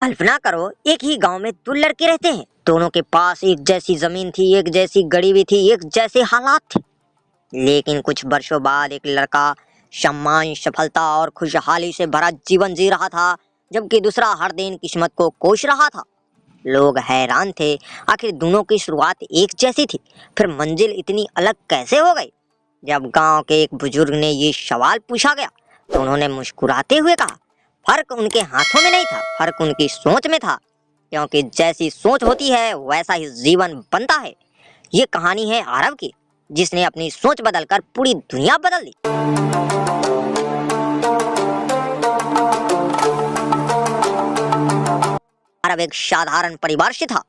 कल्पना करो, एक ही गांव में दो लड़के रहते हैं। दोनों के पास एक जैसी जमीन थी, एक जैसी गड़ी भी थी, एक जैसे हालात थे। लेकिन कुछ वर्षों बाद एक लड़का सम्मान, सफलता और खुशहाली से भरा जीवन जी रहा था, जबकि दूसरा हर दिन किस्मत को कोस रहा था। लोग हैरान थे, आखिर दोनों की शुरुआत एक जैसी थी, फिर मंजिल इतनी अलग कैसे हो गई। जब गांव के एक बुजुर्ग ने ये सवाल पूछा गया तो उन्होंने मुस्कुराते हुए कहा, फर्क उनके हाथों में नहीं था, फर्क उनकी सोच में था। क्योंकि जैसी सोच होती है वैसा ही जीवन बनता है। ये कहानी है आरव की, जिसने अपनी सोच बदलकर पूरी दुनिया बदल दी। आरव एक साधारण परिवार से था।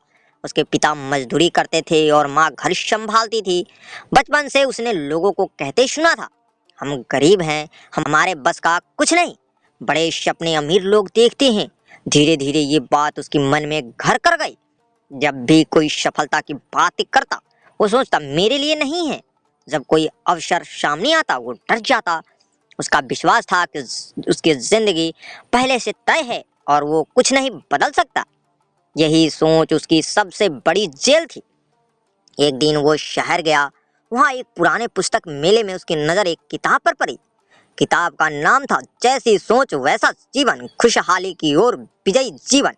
उसके पिता मजदूरी करते थे और माँ घर संभालती थी। बचपन से उसने लोगों को कहते सुना था, हम गरीब हैं, हमारे बस का कुछ नहीं, बड़े सपने अमीर लोग देखते हैं। धीरे धीरे ये बात उसके मन में घर कर गई। जब भी कोई सफलता की बात करता, वो सोचता मेरे लिए नहीं है। जब कोई अवसर सामने आता वो डर जाता। उसका विश्वास था कि उसकी जिंदगी पहले से तय है और वो कुछ नहीं बदल सकता। यही सोच उसकी सबसे बड़ी जेल थी। एक दिन वो शहर गया। वहाँ एक पुराने पुस्तक मेले में उसकी नजर एक किताब पर पड़ी। किताब का नाम था जैसी सोच वैसा जीवन, खुशहाली की ओर विजयी जीवन।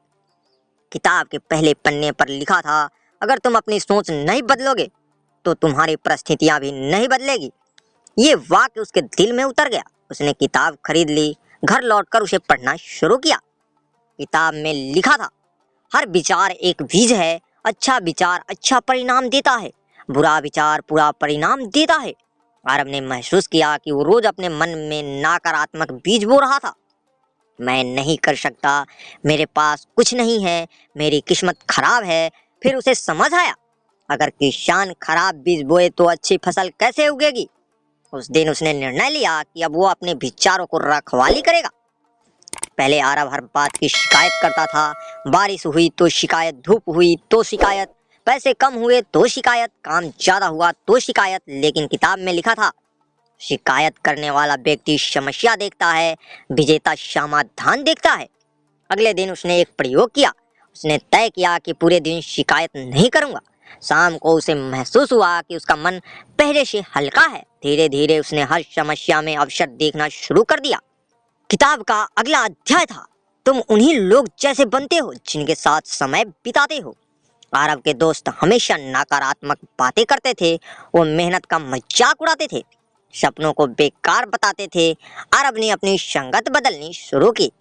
किताब के पहले पन्ने पर लिखा था, अगर तुम अपनी सोच नहीं बदलोगे तो तुम्हारी परिस्थितियां भी नहीं बदलेगी। ये वाक्य उसके दिल में उतर गया। उसने किताब खरीद ली, घर लौटकर उसे पढ़ना शुरू किया। किताब में लिखा था, हर विचार एक बीज है, अच्छा विचार अच्छा परिणाम देता है, बुरा विचार बुरा परिणाम देता है। आरव ने महसूस किया कि वो रोज अपने मन में नकारात्मक बीज बो रहा था। मैं नहीं कर सकता, मेरे पास कुछ नहीं है, मेरी किस्मत खराब है। फिर उसे समझ आया, अगर किसान खराब बीज बोए तो अच्छी फसल कैसे उगेगी। उस दिन उसने निर्णय लिया कि अब वो अपने विचारों को रखवाली करेगा। पहले आरव हर बात की शिकायत करता था। बारिश हुई तो शिकायत, धूप हुई तो शिकायत, पैसे कम हुए तो शिकायत, काम ज्यादा हुआ तो शिकायत। लेकिन किताब में लिखा था, शिकायत करने वाला व्यक्ति समस्या देखता है, विजेता समाधान देखता है। अगले दिन उसने एक प्रयोग किया। उसने तय किया कि पूरे दिन शिकायत नहीं करूंगा। शाम को उसे महसूस हुआ कि उसका मन पहले से हल्का है। धीरे धीरे उसने हर समस्या में अवसर देखना शुरू कर दिया। किताब का अगला अध्याय था, तुम उन्हीं लोग जैसे बनते हो जिनके साथ समय बिताते हो। आरव के दोस्त हमेशा नकारात्मक बातें करते थे। वो मेहनत का मजाक उड़ाते थे, सपनों को बेकार बताते थे। आरव ने अपनी संगत बदलनी शुरू की।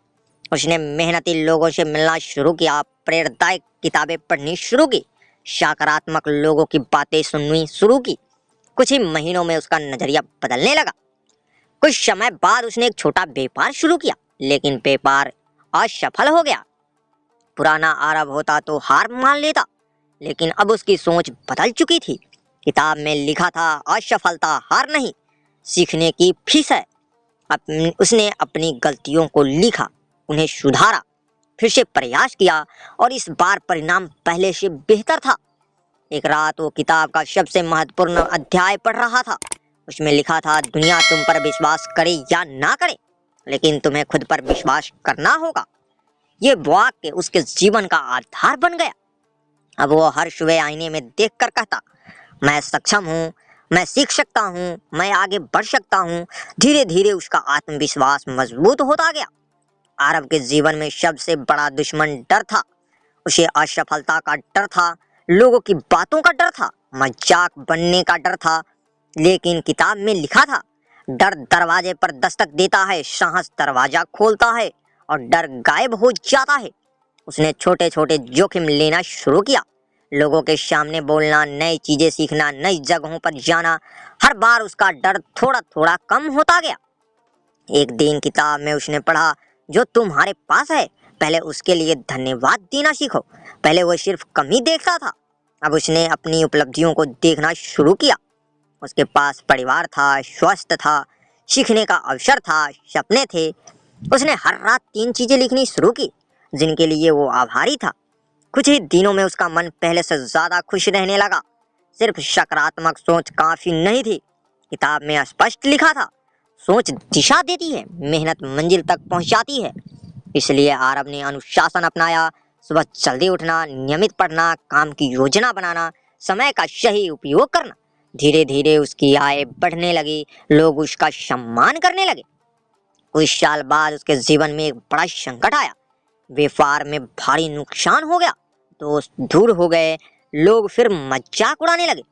उसने मेहनती लोगों से मिलना शुरू किया, प्रेरणादायक किताबें पढ़नी शुरू की, सकारात्मक लोगों की बातें सुननी शुरू की। कुछ ही महीनों में उसका नजरिया बदलने लगा। कुछ समय बाद उसने एक छोटा व्यापार शुरू किया, लेकिन व्यापार असफल हो गया। पुराना आरव होता तो हार मान लेता, लेकिन अब उसकी सोच बदल चुकी थी। किताब में लिखा था, असफलता हार नहीं, सीखने की फीस है। उसने अपनी गलतियों को लिखा, उन्हें सुधारा, फिर से प्रयास किया और इस बार परिणाम पहले से बेहतर था। एक रात वो किताब का सबसे महत्वपूर्ण अध्याय पढ़ रहा था। उसमें लिखा था, दुनिया तुम पर विश्वास करे या ना करे, लेकिन तुम्हें खुद पर विश्वास करना होगा। ये वाक्य उसके जीवन का आधार बन गया। अब वो हर सुबह आईने में देखकर कहता, मैं सक्षम हूँ, मैं सीख सकता हूँ, मैं आगे बढ़ सकता हूँ। धीरे धीरे उसका आत्मविश्वास मजबूत होता गया। आरव के जीवन में सबसे बड़ा दुश्मन डर था। उसे असफलता का डर था, लोगों की बातों का डर था, मजाक बनने का डर था। लेकिन किताब में लिखा था, डर दरवाजे पर दस्तक देता है, साहस दरवाजा खोलता है और डर गायब हो जाता है। उसने छोटे छोटे जोखिम लेना शुरू किया, लोगों के सामने बोलना, नई चीजें सीखना, नई जगहों पर जाना। हर बार उसका डर थोड़ा थोड़ा कम होता गया। एक दिन किताब में उसने पढ़ा, जो तुम्हारे पास है पहले उसके लिए धन्यवाद देना सीखो। पहले वो सिर्फ कमी देखता था, अब उसने अपनी उपलब्धियों को देखना शुरू किया। उसके पास परिवार था, स्वस्थ था, सीखने का अवसर था, सपने थे। उसने हर रात 3 चीजें लिखनी शुरू की जिनके लिए वो आभारी था। कुछ ही दिनों में उसका मन पहले से ज्यादा खुश रहने लगा। सिर्फ सकारात्मक सोच काफी नहीं थी। किताब में स्पष्ट लिखा था, सोच दिशा देती है, मेहनत मंजिल तक पहुंचाती है। इसलिए आरब ने अनुशासन अपनाया। सुबह जल्दी उठना, नियमित पढ़ना, काम की योजना बनाना, समय का सही उपयोग करना। धीरे धीरे उसकी आय बढ़ने लगी, लोग उसका सम्मान करने लगे। कुछ साल बाद उसके जीवन में एक बड़ा संकट आया। व्यापार में भारी नुकसान हो गया, दोस्त दूर हो गए, लोग फिर मजाक उड़ाने लगे।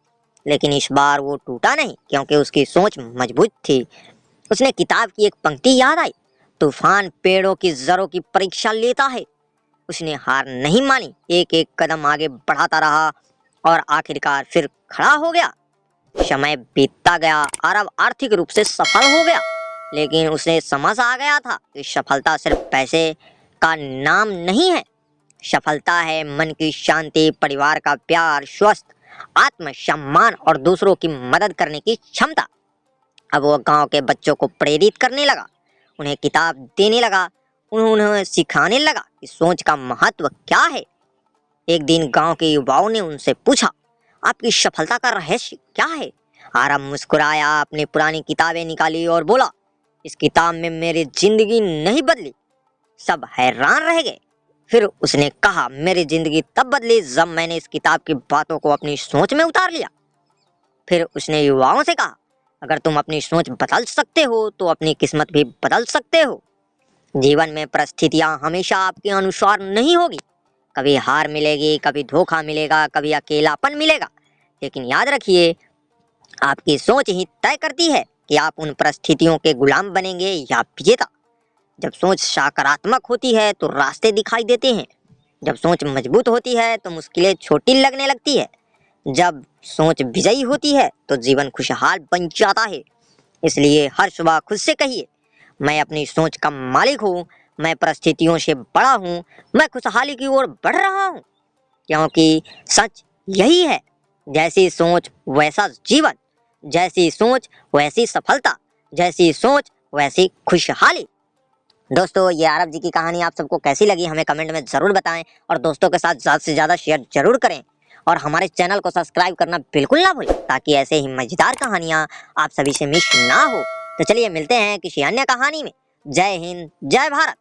लेकिन इस बार वो टूटा नहीं, क्योंकि उसकी सोच मजबूत थी। उसने किताब की एक पंक्ति याद आई, तूफान पेड़ों की जड़ों की परीक्षा लेता है। उसने हार नहीं मानी, एक एक कदम आगे बढ़ाता रहा और आखिरकार फिर खड़ा हो गया। समय बीतता गया, अरब आर्थिक रूप से सफल हो गया, लेकिन उसे समझ आ गया था कि सफलता सिर्फ पैसे का नाम नहीं है। सफलता है मन की शांति, परिवार का प्यार, स्वस्थ आत्मसम्मान और दूसरों की मदद करने की क्षमता। अब वो गांव के बच्चों को प्रेरित करने लगा, उन्हें किताब देने लगा, उन्हें सिखाने लगा कि सोच का महत्व क्या है। एक दिन गांव के युवाओं ने उनसे पूछा, आपकी सफलता का रहस्य क्या है? आरब मुस्कुराया, अपनी पुरानी किताबें निकाली और बोला, इस किताब में मेरी जिंदगी नहीं बदली। सब हैरान रह गए। फिर उसने कहा, मेरी जिंदगी तब बदली जब मैंने इस किताब की बातों को अपनी सोच में उतार लिया। फिर उसने युवाओं से कहा, अगर तुम अपनी सोच बदल सकते हो तो अपनी किस्मत भी बदल सकते हो। जीवन में परिस्थितियां हमेशा आपके अनुसार नहीं होगी। कभी हार मिलेगी, कभी धोखा मिलेगा, कभी अकेलापन मिलेगा, लेकिन याद रखिए, आपकी सोच ही तय करती है कि आप उन परिस्थितियों के गुलाम बनेंगे या विजेता। जब सोच सकारात्मक होती है तो रास्ते दिखाई देते हैं। जब सोच मजबूत होती है तो मुश्किलें छोटी लगने लगती है। जब सोच विजयी होती है तो जीवन खुशहाल बन जाता है। इसलिए हर सुबह खुद से कहिए, मैं अपनी सोच का मालिक हूँ, मैं परिस्थितियों से बड़ा हूँ, मैं खुशहाली की ओर बढ़ रहा हूँ। क्योंकि सच यही है, जैसी सोच वैसा जीवन, जैसी सोच वैसी सफलता, जैसी सोच वैसी खुशहाली। दोस्तों, ये आरब जी की कहानी आप सबको कैसी लगी हमें कमेंट में ज़रूर बताएं, और दोस्तों के साथ ज़्यादा से ज़्यादा शेयर जरूर करें, और हमारे चैनल को सब्सक्राइब करना बिल्कुल ना भूलें, ताकि ऐसे ही मजेदार कहानियाँ आप सभी से मिस ना हो। तो चलिए मिलते हैं किसी अन्य कहानी में। जय हिंद, जय भारत।